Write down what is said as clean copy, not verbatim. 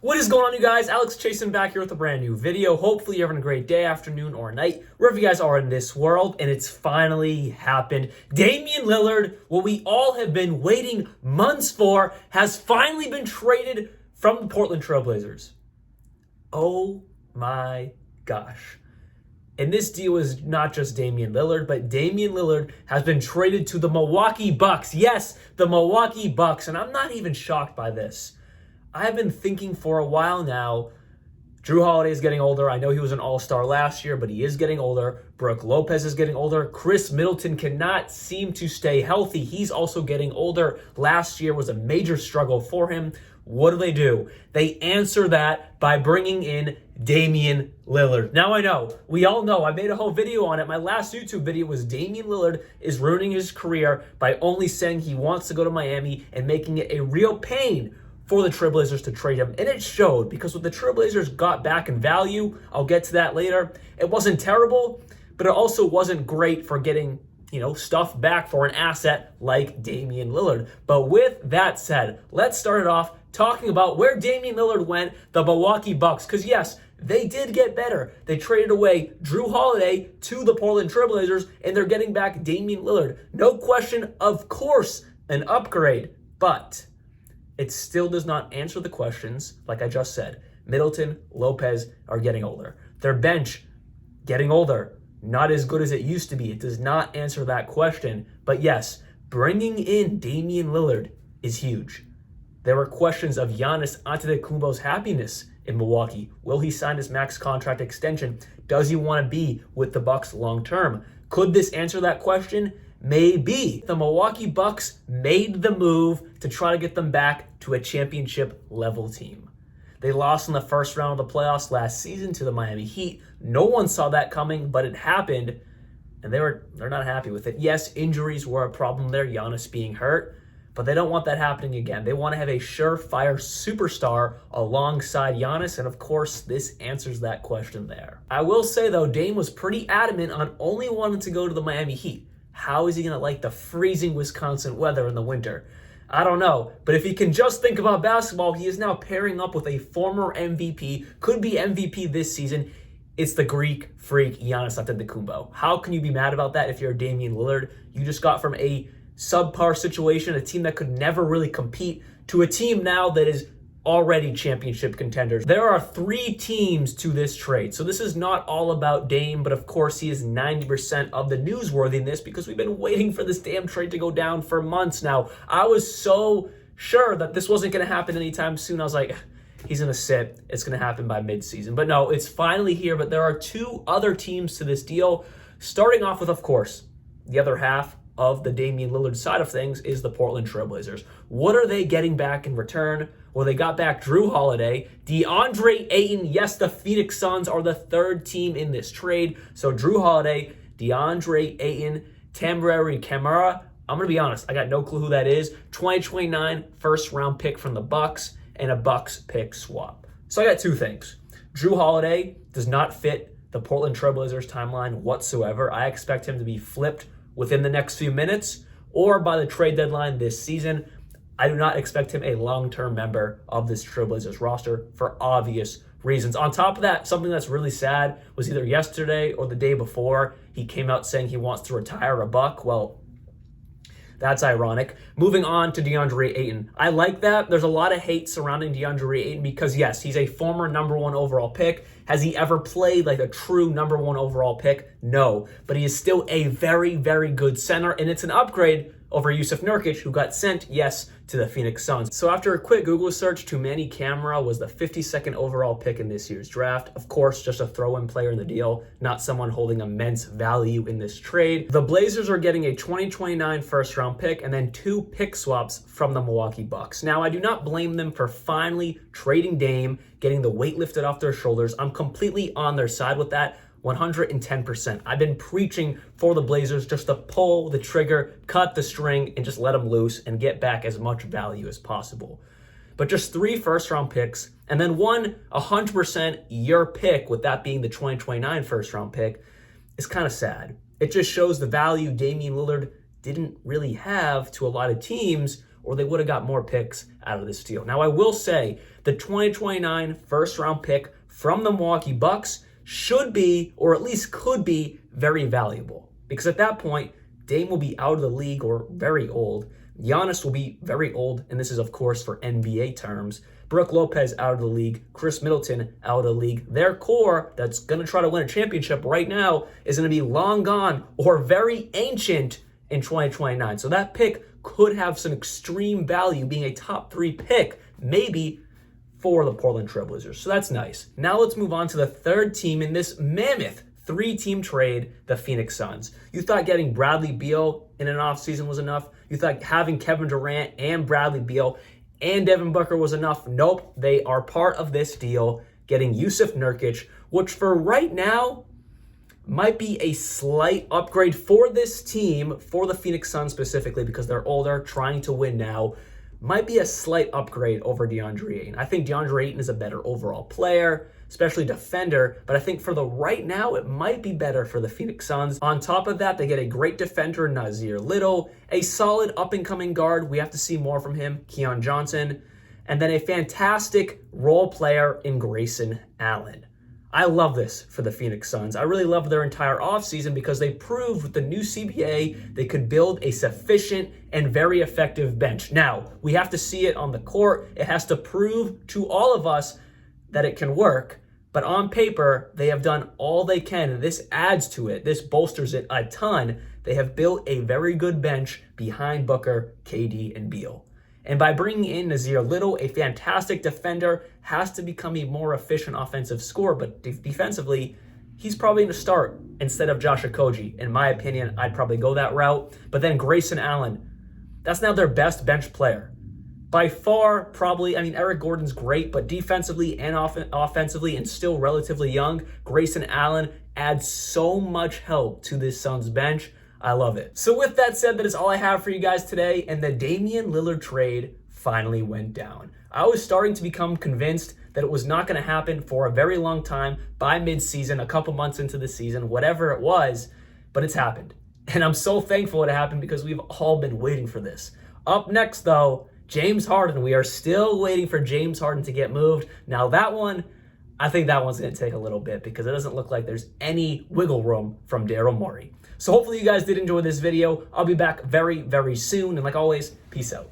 What is going on, you guys? Alex Chasen back here with a brand new video. Hopefully you're having a great day, afternoon, or night, wherever you guys are in this world, and it's finally happened. Damian Lillard, what we all have been waiting months for, has finally been traded from the Portland Trail Blazers. Oh my gosh. And this deal is not just Damian Lillard, but Damian Lillard has been traded to the Milwaukee Bucks. Yes, the Milwaukee Bucks, and I'm not even shocked by this. I've been thinking for a while now, Jrue Holiday is getting older. I know he was an all-star last year, but he is getting older. Brook Lopez is getting older. Chris Middleton cannot seem to stay healthy. He's also getting older. Last year was a major struggle for him. What do? They answer that by bringing in Damian Lillard. Now I know, we all know, I made a whole video on it. My last YouTube video was Damian Lillard is ruining his career by only saying he wants to go to Miami and making it a real pain for the Trailblazers to trade him. And it showed, because what the Trailblazers got back in value, I'll get to that later, it wasn't terrible, but it also wasn't great for getting, stuff back for an asset like Damian Lillard. But with that said, let's start it off talking about where Damian Lillard went, the Milwaukee Bucks. Because yes, they did get better. They traded away Jrue Holiday to the Portland Trailblazers, and they're getting back Damian Lillard. No question, of course, an upgrade, but it still does not answer the questions, like I just said. Middleton, Lopez are getting older. Their bench, getting older. Not as good as it used to be. It does not answer that question. But yes, bringing in Damian Lillard is huge. There were questions of Giannis Antetokounmpo's happiness in Milwaukee. Will he sign his max contract extension? Does he want to be with the Bucks long term? Could this answer that question? Maybe. The Milwaukee Bucks made the move to try to get them back to a championship level team. They lost in the first round of the playoffs last season to the Miami Heat. No one saw that coming, but it happened, and they're not happy with it. Yes, injuries were a problem there, Giannis being hurt, but they don't want that happening again. They want to have a surefire superstar alongside Giannis, and of course, this answers that question there. I will say, though, Dame was pretty adamant on only wanting to go to the Miami Heat. How is he going to like the freezing Wisconsin weather in the winter? I don't know. But if he can just think about basketball, he is now pairing up with a former MVP, could be MVP this season. It's the Greek freak, Giannis Antetokounmpo. How can you be mad about that if you're Damian Lillard? You just got from a subpar situation, a team that could never really compete, to a team now that is already championship contenders. There are 3 teams to this trade. So this is not all about Dame, but of course he is 90% of the newsworthiness because we've been waiting for this damn trade to go down for months now. I was so sure that this wasn't going to happen anytime soon. I was like, he's going to sit. It's going to happen by midseason. But no, it's finally here. But there are 2 other teams to this deal. Starting off with, of course, the other half of the Damian Lillard side of things is the Portland Trailblazers. What are they getting back in return? Well, they got back Jrue Holiday, Deandre Ayton. Yes, the Phoenix Suns are the 3rd team in this trade. So Jrue Holiday, DeAndre Ayton, Toumani Camara. I'm going to be honest, I got no clue who that is. 2029 first-round pick from the Bucks and a Bucks pick swap. So I got 2 things. Jrue Holiday does not fit the Portland Trailblazers timeline whatsoever. I expect him to be flipped within the next few minutes or by the trade deadline this season. I do not expect him a long-term member of this Trailblazers roster for obvious reasons. On top of that, something that's really sad was either yesterday or the day before, he came out saying he wants to retire a Buck. Well, that's ironic. Moving on to DeAndre Ayton. I like that. There's a lot of hate surrounding DeAndre Ayton because, yes, he's a former number 1 overall pick. Has he ever played like a true number 1 overall pick? No. But he is still a very, very good center, and it's an upgrade over Jusuf Nurkic, who got sent, yes, to the Phoenix Suns. So after a quick Google search, Toumani Camara was the 52nd overall pick in this year's draft. Of course, just a throw-in player in the deal, not someone holding immense value in this trade. The Blazers are getting a 2029 first-round pick and then 2 pick swaps from the Milwaukee Bucks. Now, I do not blame them for finally trading Dame, getting the weight lifted off their shoulders. I'm completely on their side with that. 110%. I've been preaching for the Blazers just to pull the trigger, cut the string, and just let them loose and get back as much value as possible. But just 3 first-round picks and then 1 100% your pick, with that being the 2029 first-round pick, is kind of sad. It just shows the value Damian Lillard didn't really have to a lot of teams, or they would have got more picks out of this deal. Now, I will say the 2029 first-round pick from the Milwaukee Bucks should be, or at least could be, very valuable. Because at that point, Dame will be out of the league or very old. Giannis will be very old, and this is, of course, for NBA terms. Brook Lopez out of the league. Chris Middleton out of the league. Their core that's going to try to win a championship right now is going to be long gone or very ancient in 2029. So that pick could have some extreme value, being a top 3 pick, maybe, for the Portland Trailblazers. So that's nice. Now let's move on to the third team in this mammoth 3-team trade, the Phoenix Suns. You thought getting Bradley Beal in an offseason was enough? You thought having Kevin Durant and Bradley Beal and Devin Booker was enough? Nope. They are part of this deal, getting Jusuf Nurkic, which for right now might be a slight upgrade for this team, for the Phoenix Suns specifically, because they're older, trying to win now. Might be a slight upgrade over Deandre Ayton. I think Deandre Ayton is a better overall player, especially defender, but I think for the right now, it might be better for the Phoenix Suns. On top of that, they get a great defender, Nassir Little, a solid up-and-coming guard. We have to see more from him, Keon Johnson, and then a fantastic role player in Grayson Allen. I love this for the Phoenix Suns. I really love their entire offseason because they proved with the new CBA they could build a sufficient and very effective bench. Now, we have to see it on the court. It has to prove to all of us that it can work. But on paper, they have done all they can, and this adds to it. This bolsters it a ton. They have built a very good bench behind Booker, KD, and Beal. And by bringing in Nassir Little, a fantastic defender, has to become a more efficient offensive scorer, but defensively, he's probably going to start instead of Josh Okogie. In my opinion, I'd probably go that route. But then Grayson Allen, that's now their best bench player. By far, probably, Eric Gordon's great, but defensively and offensively and still relatively young, Grayson Allen adds so much help to this Suns bench. I love it. So with that said, that is all I have for you guys today, and the Damian Lillard trade finally went down. I was starting to become convinced that it was not going to happen for a very long time, by mid-season, a couple months into the season, whatever it was, but it's happened. And I'm so thankful it happened because we've all been waiting for this. Up next, though, James Harden. We are still waiting for James Harden to get moved. Now that one, I think that one's going to take a little bit because it doesn't look like there's any wiggle room from Daryl Morey. So hopefully you guys did enjoy this video. I'll be back very, very soon. And like always, peace out.